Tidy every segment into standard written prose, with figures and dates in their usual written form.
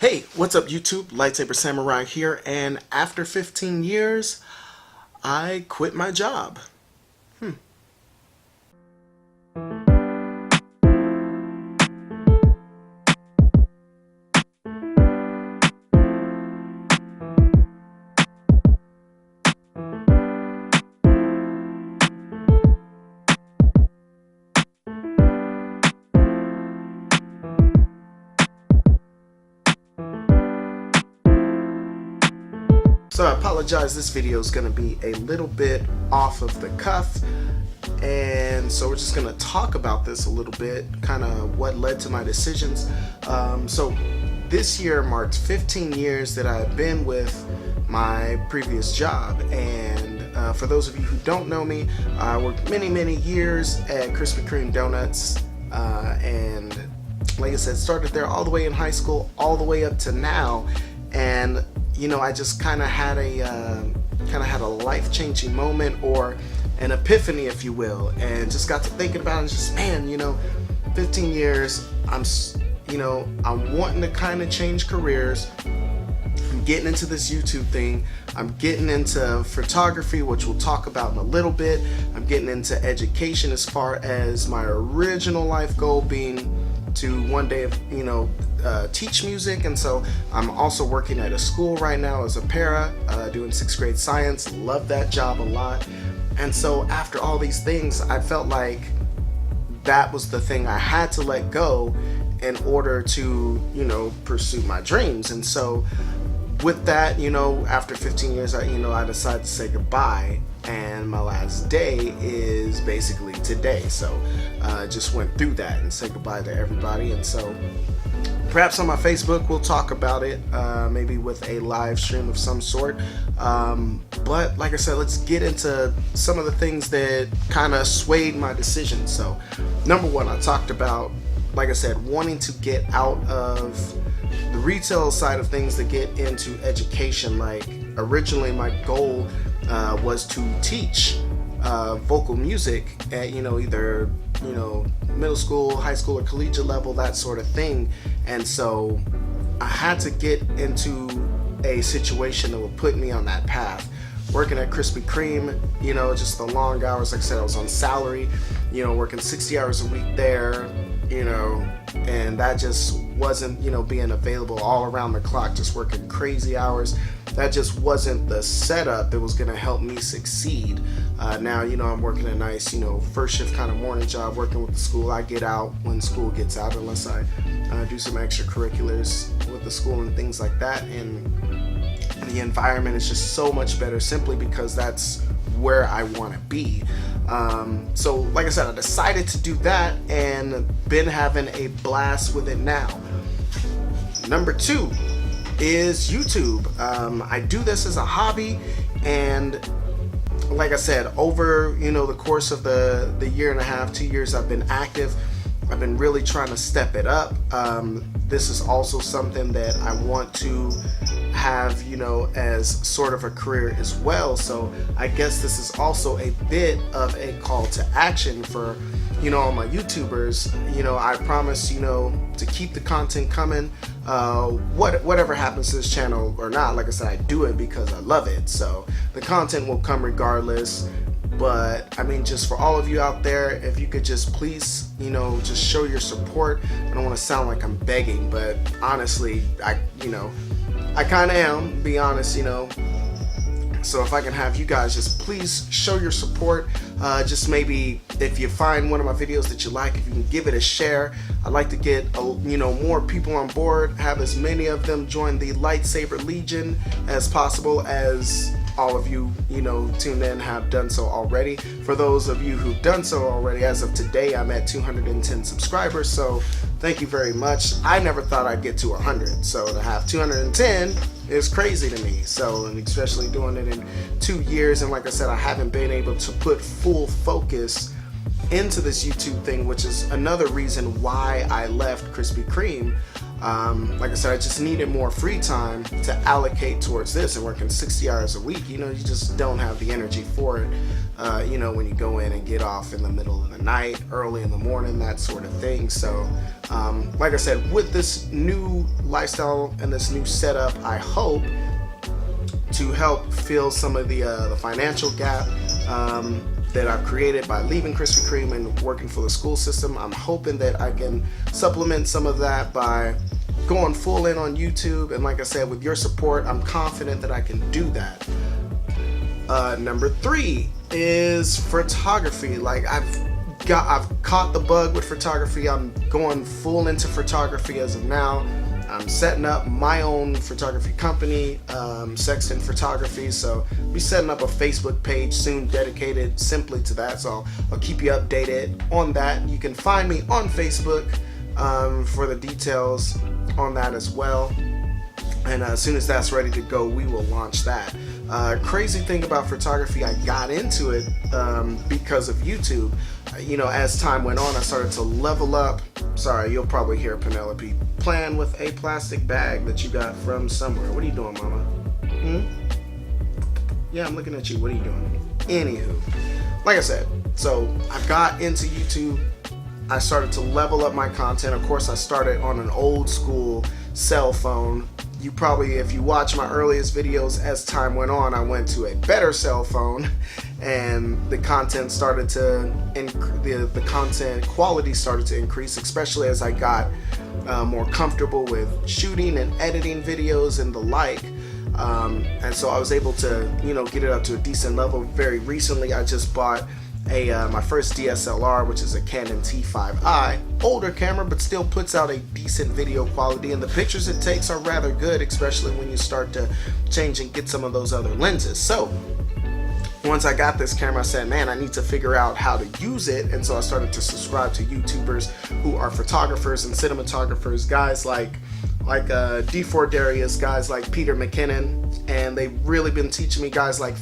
Hey, what's up YouTube? Lightsaber Samurai here, and after 15 years, I quit my job. So I apologize, this video is going to be a little bit off of the cuff, and so we're just going to talk about this a little bit, kind of what led to my decisions. So this year marked 15 years that I've been with my previous job, and for those of you who don't know me, I worked many years at Krispy Kreme Donuts, and like I said, started there all the way in high school, all the way up to now. And you know, I just kind of had a life-changing moment, or an epiphany, if you will, and just got to thinking about it. And just, man, you know, 15 years, I'm wanting to kind of change careers. I'm getting into this YouTube thing. I'm getting into photography, which we'll talk about in a little bit. I'm getting into education, as far as my original life goal being to one day, teach music. And so I'm also working at a school right now as a para, doing 6th grade science. Love that job a lot. And so after all these things, I felt like that was the thing I had to let go in order to, pursue my dreams. And so with that, after 15 years, I decided to say goodbye, and my last day is basically today. So just went through that and said goodbye to everybody. And so perhaps on my Facebook we'll talk about it, maybe with a live stream of some sort. But like I said, let's get into some of the things that kind of swayed my decision. So number one, I talked about, like I said, wanting to get out of the retail side of things to get into education. Like originally my goal was to teach vocal music at either middle school, high school, or collegiate level, that sort of thing. And so I had to get into a situation that would put me on that path. Working at Krispy Kreme, just the long hours. Like I said, I was on salary, working 60 hours a week there, and that just wasn't, being available all around the clock, just working crazy hours. That just wasn't the setup that was going to help me succeed. Now, I'm working a nice, first shift kind of morning job, working with the school. I get out when school gets out, unless I do some extracurriculars with the school and things like that. And the environment is just so much better, simply because that's where I want to be. So like I said, I decided to do that, and been having a blast with it now. Number two is YouTube. I do this as a hobby, and like I said, over the course of the year and a half, 2 years I've been active, I've been really trying to step it up. This is also something that I want to have, as sort of a career as well. So I guess this is also a bit of a call to action for, all my YouTubers. I promise, to keep the content coming, whatever happens to this channel or not. Like I said, I do it because I love it. So the content will come regardless. But I mean, just for all of you out there, if you could just please, just show your support. I don't want to sound like I'm begging, but honestly, I kind of am, be honest, So if I can have you guys just please show your support. Just maybe if you find one of my videos that you like, if you can give it a share. I'd like to get more people on board, have as many of them join the Lightsaber Legion as possible, as all of you, tuned in have done so already. For those of you who've done so already, as of today, I'm at 210 subscribers. So thank you very much. I never thought I'd get to 100. So to have 210 is crazy to me. So, and especially doing it in 2 years. And like I said, I haven't been able to put full focus into this YouTube thing, which is another reason why I left Krispy Kreme. Like I said, I just needed more free time to allocate towards this, and working 60 hours a week, you just don't have the energy for it, when you go in and get off in the middle of the night, early in the morning, that sort of thing. So like I said, with this new lifestyle and this new setup, I hope to help fill some of the financial gap that I've created by leaving Krispy Kreme and working for the school system. I'm hoping that I can supplement some of that by going full in on YouTube, and like I said, with your support, I'm confident that I can do that. Number 3 is photography. Like I've caught the bug with photography. I'm going full into photography as of now. I'm setting up my own photography company, Sexton Photography. So I'll be setting up a Facebook page soon dedicated simply to that. So I'll keep you updated on that. You can find me on Facebook for the details on that as well. And as soon as that's ready to go, we will launch that. Crazy thing about photography, I got into it because of YouTube. As time went on, I started to level up. Sorry, you'll probably hear Penelope playing with a plastic bag that you got from somewhere. What are you doing, Mama? Yeah, I'm looking at you. What are you doing? Anywho, like I said, so I got into YouTube. I started to level up my content. Of course, I started on an old school cell phone. You probably, if you watch my earliest videos, as time went on, I went to a better cell phone, and the content started to, the content quality started to increase, especially as I got more comfortable with shooting and editing videos and the like. And so I was able to, get it up to a decent level. Very recently, I just bought my first DSLR, which is a Canon T5i, older camera, but still puts out a decent video quality, and the pictures it takes are rather good, especially when you start to change and get some of those other lenses. So once I got this camera, I said, man, I need to figure out how to use it. And so I started to subscribe to YouTubers who are photographers and cinematographers, guys like D4 Darius, guys like Peter McKinnon, and they've really been teaching me, guys like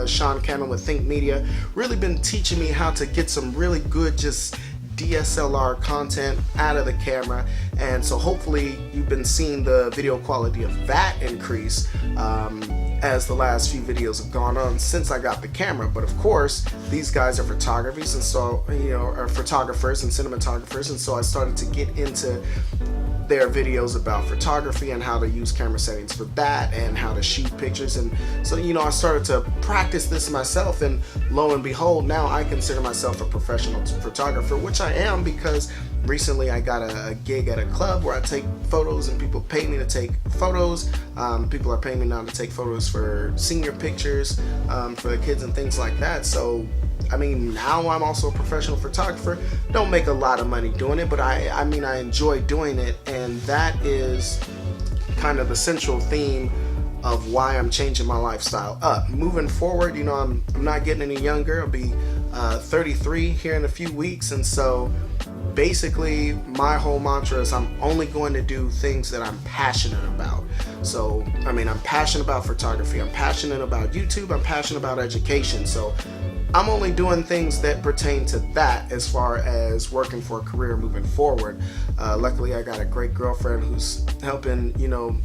Sean Cannon with Think Media, really been teaching me how to get some really good just DSLR content out of the camera. And so hopefully you've been seeing the video quality of that increase as the last few videos have gone on since I got the camera. But of course, these guys are photographers, and so are photographers and cinematographers, and so I started to get into their videos about photography and how to use camera settings for that and how to shoot pictures. And so I started to practice this myself, and lo and behold, now I consider myself a professional photographer, which I am, because recently I got a gig at a club where I take photos, and people pay me to take photos. People are paying me now to take photos for senior pictures for the kids and things like that. So now I'm also a professional photographer. Don't make a lot of money doing it, but I enjoy doing it, and that is kind of the central theme of why I'm changing my lifestyle up. Moving forward, I'm not getting any younger. I'll be 33 here in a few weeks, and so basically my whole mantra is I'm only going to do things that I'm passionate about. So I'm passionate about photography, I'm passionate about YouTube, I'm passionate about education. So I'm only doing things that pertain to that as far as working for a career moving forward. Luckily, I got a great girlfriend who's helping,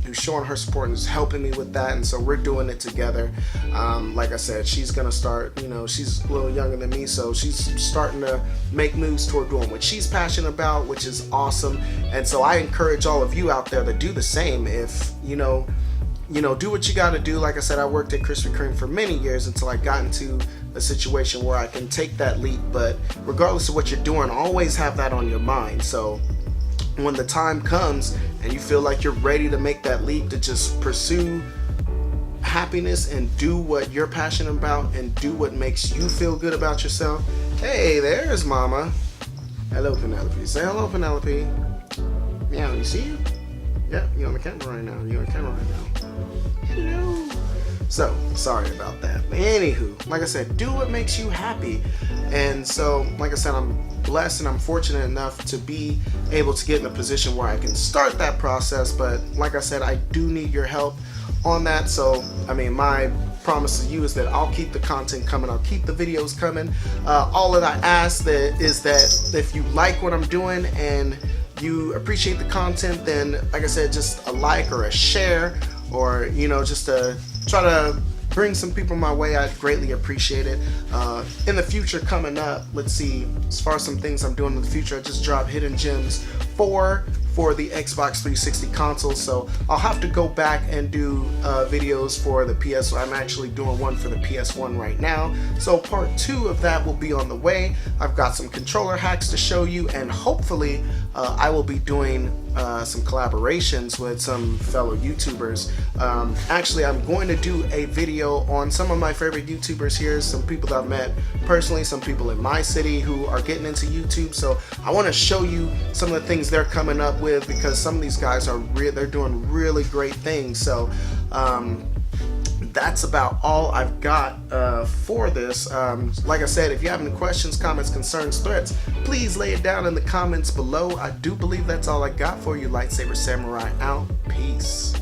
who's showing her support and is helping me with that. And so we're doing it together. Like I said, she's going to start, she's a little younger than me, so she's starting to make moves toward doing what she's passionate about, which is awesome. And so I encourage all of you out there to do the same. If, do what you got to do. Like I said, I worked at Krispy Kreme for many years until I got into a situation where I can take that leap. But regardless of what you're doing, always have that on your mind. So when the time comes and you feel like you're ready to make that leap to just pursue happiness and do what you're passionate about and do what makes you feel good about yourself. Hey, there's Mama. Hello, Penelope. Say hello, Penelope. Meow, you see you? Yeah, you're on the camera right now. You're on camera right now. Hello. So, sorry about that. But anywho, like I said, do what makes you happy. And so, like I said, I'm blessed and I'm fortunate enough to be able to get in a position where I can start that process. But like I said, I do need your help on that. So, my promise to you is that I'll keep the content coming. I'll keep the videos coming. All that I ask is that if you like what I'm doing and you appreciate the content, then like I said, just a like or a share, or just to try to bring some people my way, I'd greatly appreciate it. In the future coming up, let's see, as far as some things I'm doing in the future, I just dropped Hidden Gems 4 for the Xbox 360 console, so I'll have to go back and do videos for the PS. I'm actually doing one for the PS1 right now, so part 2 of that will be on the way. I've got some controller hacks to show you, and hopefully I will be doing some collaborations with some fellow YouTubers. Actually, I'm going to do a video on some of my favorite YouTubers here, some people that I've met personally, some people in my city who are getting into YouTube, so I want to show you some of the things they're coming up with, because some of these guys are they're doing really great things. So that's about all I've got for this. Like I said, if you have any questions, comments, concerns, threats, please lay it down in the comments below. I do believe that's all I got for you. Lightsaber Samurai out. Peace.